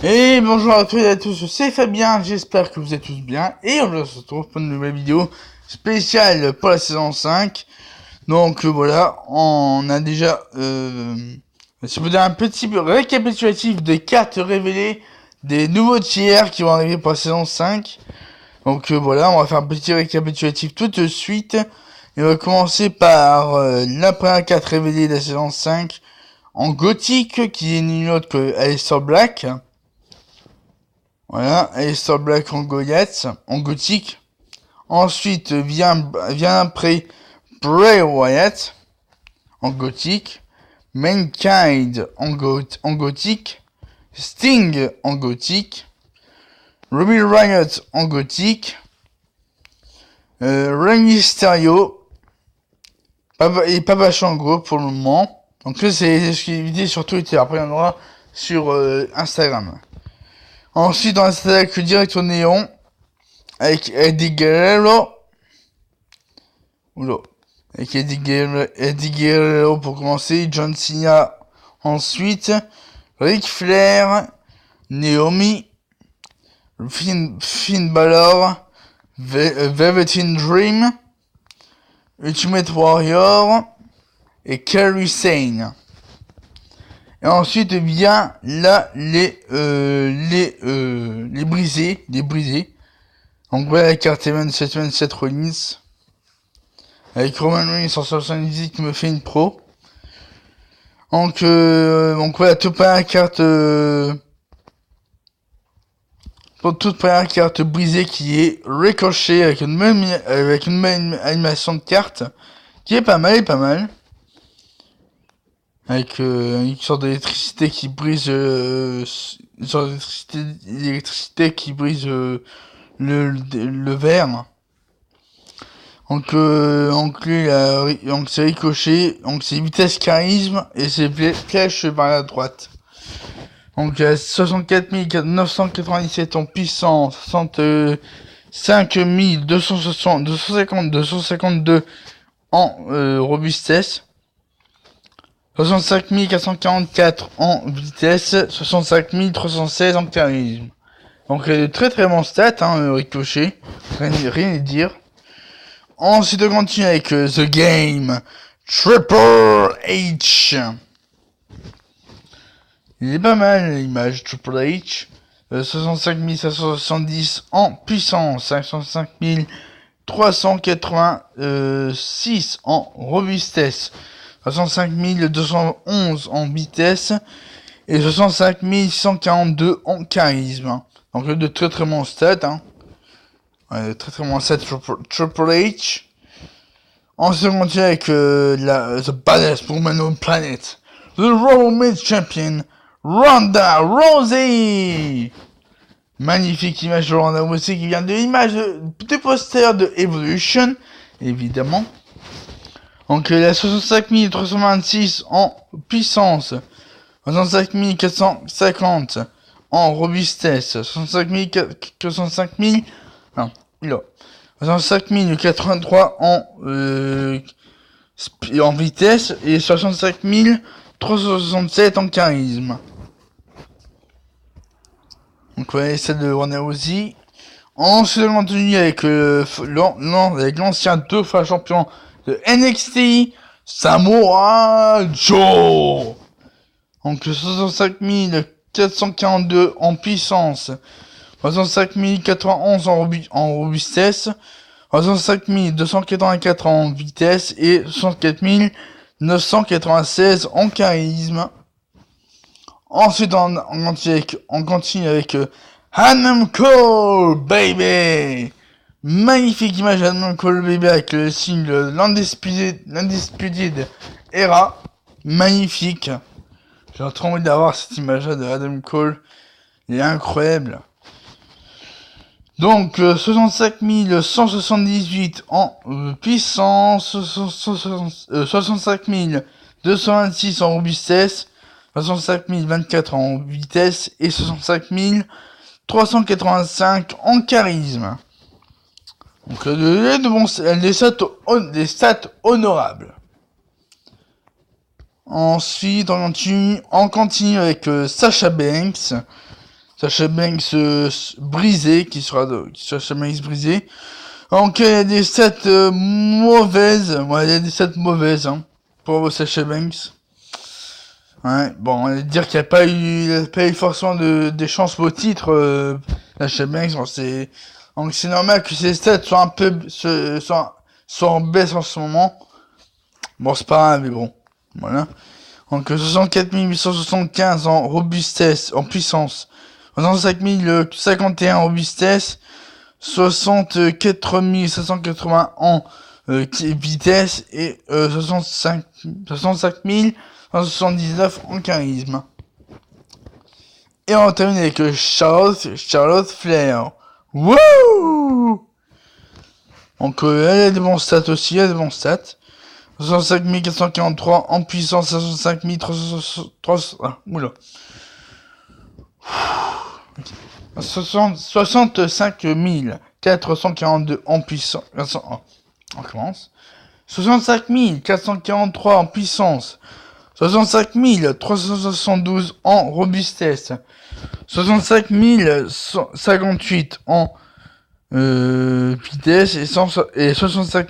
Et bonjour à tous et à tous, c'est Fabien, j'espère que vous êtes tous bien, et on se retrouve pour une nouvelle vidéo spéciale pour la saison 5. Donc voilà, on a déjà, je vous donne un petit récapitulatif des cartes révélées des nouveaux tiers qui vont arriver pour la saison 5. Donc voilà, on va faire un petit récapitulatif tout de suite, et on va commencer par la première carte révélée de la saison 5, en gothique, qui est une autre que Aleister Black. Voilà, Aleister Black en Goliath, en gothique. Ensuite vient après Bray Wyatt en gothique. Mankind en gothique. Sting en gothique. Ruby Riott en gothique. Rey Mysterio et Papa Shango pour le moment. Donc là c'est exclusivité sur Twitter. Après il y en aura sur Instagram. Ensuite dans la stack direct au néon avec Eddie Guerrero. Oula. Avec Eddie Guerrero pour commencer, John Cena ensuite, Ric Flair, Naomi, Finn Balor, Velveteen Dream, Ultimate Warrior et Kairi Sane. Et ensuite vient là les brisés. Donc voilà la carte Event 727 Rollins. Avec Roman Reigns 178 qui me fait une pro. Donc voilà, toute première carte pour toute première carte brisée qui est Ricochet avec une même animation de carte qui est pas mal. Avec une sorte d'électricité qui brise une sorte d'électricité qui brise le verre. Donc c'est Ricochet, donc c'est vitesse charisme et c'est flèche par la droite. Donc 64 997 en puissance, 65 252 en robustesse, 65 444 en vitesse, 65 316 en charisme. Donc très bon stat, Ricochet, rien à dire. Ensuite, on continue avec The Game, Triple H. Il est pas mal l'image Triple H. 65 570 en puissance, 55 386 en robustesse, 65 211 en vitesse et 65 142 en charisme. Donc de très bons stats, très bon stat Triple H. Ensuite on continue avec The Baddest Woman on the Planet, The Raw Women's Champion, Ronda Rousey. Magnifique image de Ronda Rousey qui vient de l'image des posters de Evolution, évidemment. Donc elle a 65 326 en puissance, 65 450 en robustesse, 65 000 non, là. 65 083 en vitesse et 65 367 en charisme. Donc ouais, c'est de Ronda Rousey. Ensuite, on continue avec l'ancien 2 fois champion de NXT, Samoa Joe. Donc 65 442 en puissance, 65 091 en robustesse, 65 284 en vitesse et 64 996 en charisme. Ensuite, on continue avec Adam Cole, baby. Magnifique image d'Adam Cole, baby, avec le signe de l'Undisputed Era. Magnifique. J'ai trop envie d'avoir cette image-là de Adam Cole. Il est incroyable. Donc, 65 178 en puissance, 65 226 en robustesse, 65 024 en vitesse et 65 385 en charisme. Donc, des stats honorables. Ensuite, on continue avec Sasha Banks. Sasha Banks brisé, Sasha Banks brisé. Donc il y a des stats mauvaises, ouais, il y a des stats mauvaises, hein, pour Sasha Banks. Ouais, bon, on va dire qu'il n'y a pas eu forcément des chances au titre, Sasha Banks, bon, donc c'est normal que ses stats soient un peu, soient en baisse en ce moment. Bon, c'est pas grave, mais bon, voilà. Donc 64 875 en robustesse, en puissance. 65 051 en robustesse. 64 580 en vitesse. Et 65 179 en charisme. Et on termine avec Charlotte Flair. Wouh! Donc elle a des bons stats aussi, 65 443 en puissance, 65 363, oula. 65 442 en puissance, on commence. 65 443 en puissance, 65 372 en robustesse, 65 058 en vitesse et 65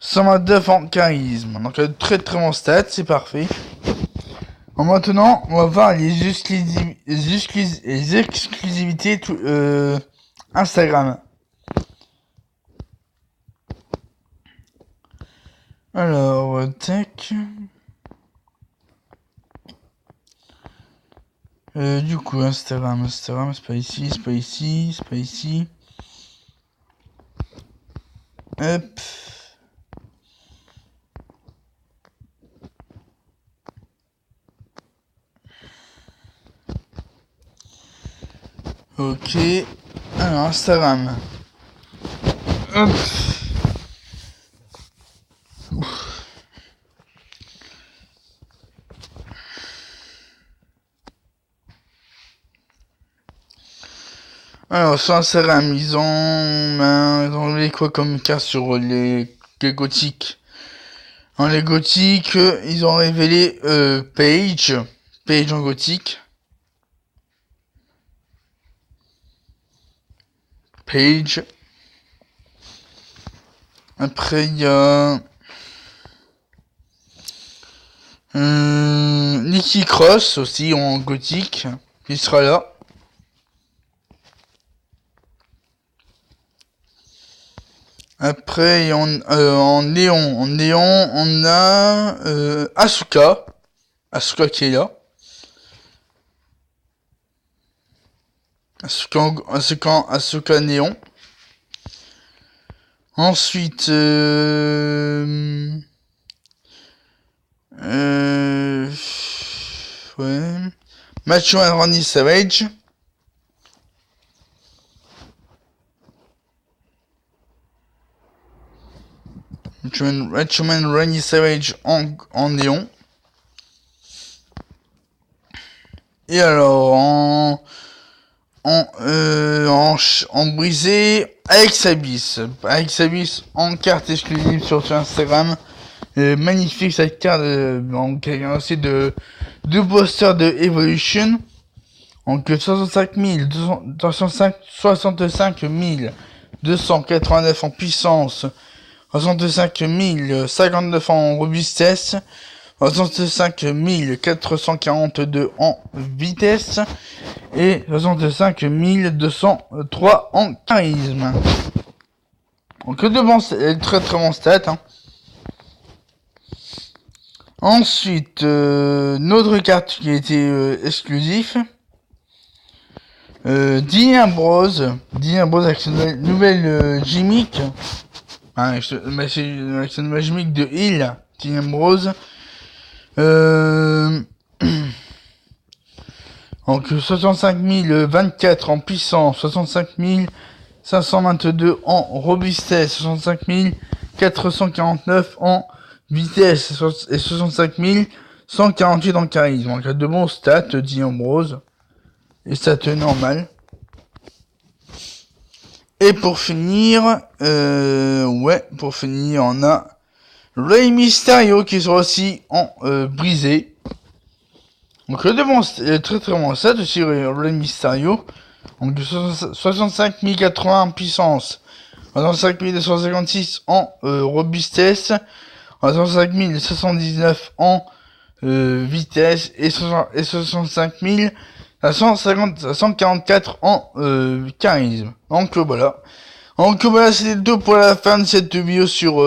129 en charisme. Donc très très bon stat, c'est parfait. Alors, maintenant, on va voir les exclusivités Instagram. Alors, tac. Du coup, Instagram, c'est pas ici. Hop. Ok. Alors, Instagram. Hop. Alors, sur Instagram, ils ont mis quoi comme cas sur les gothiques. Dans les gothiques, ils ont révélé Paige en gothique. Paige. Après, il y a Nikki Cross aussi en gothique, qui sera là. Après, en néon, on a Asuka qui est là. Asuka néon. Ensuite, ouais, Macho Man Randy Savage. Macho Man Randy Savage en néon. Et alors en brisé, Alex Abyss en carte exclusive sur Instagram. Magnifique cette carte, donc il y a aussi deux posters de Evolution. Donc 65 289 en puissance, 65 059 en robustesse, 65 442 en vitesse et 65 203 en charisme. Donc très très bon stat. Hein. Ensuite, notre carte qui a été exclusif. Dean Ambrose avec sa nouvelle gimmick. Avec sa nouvelle gimmick de Hill, Dean Ambrose. Donc 65 024 en puissance, 65 522 en robustesse, 65 449 en vitesse et 65 148 en charisme. Donc il y a de bons stats, dit Ambrose. Et stats normal. Et pour finir, on a Rey Mysterio qui sera aussi en brisé. Donc le traitement 7 aussi, le Mysterio. Donc 65 080 en puissance, 65 256 en robustesse, 65 719 en vitesse et 65 144 en charisme. Donc voilà. Donc voilà, c'était tout pour la fin de cette vidéo sur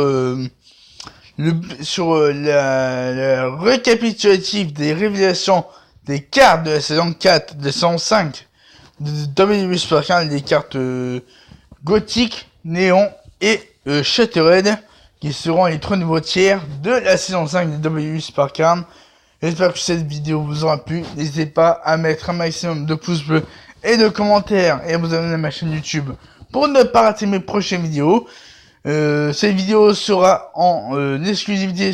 la récapitulative des révélations des cartes de la saison 4 de saison 5 de WWE Supercard, des cartes gothiques, néon et Shattered, qui seront les 3 nouveaux tiers de la saison 5 de WWE Supercard. J'espère que cette vidéo vous aura plu. N'hésitez pas à mettre un maximum de pouces bleus et de commentaires et à vous abonner à ma chaîne YouTube pour ne pas rater mes prochaines vidéos. Cette vidéo sera en exclusivité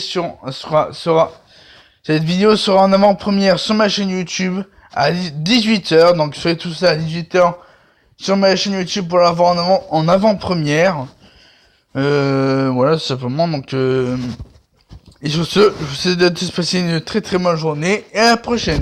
cette vidéo sera en avant-première sur ma chaîne YouTube à 18h. Donc je ferai tout ça à 18h sur ma chaîne YouTube pour l'avoir en avant-première. Voilà, tout simplement. Donc et sur ce, je vous souhaite de passer une très très bonne journée et à la prochaine.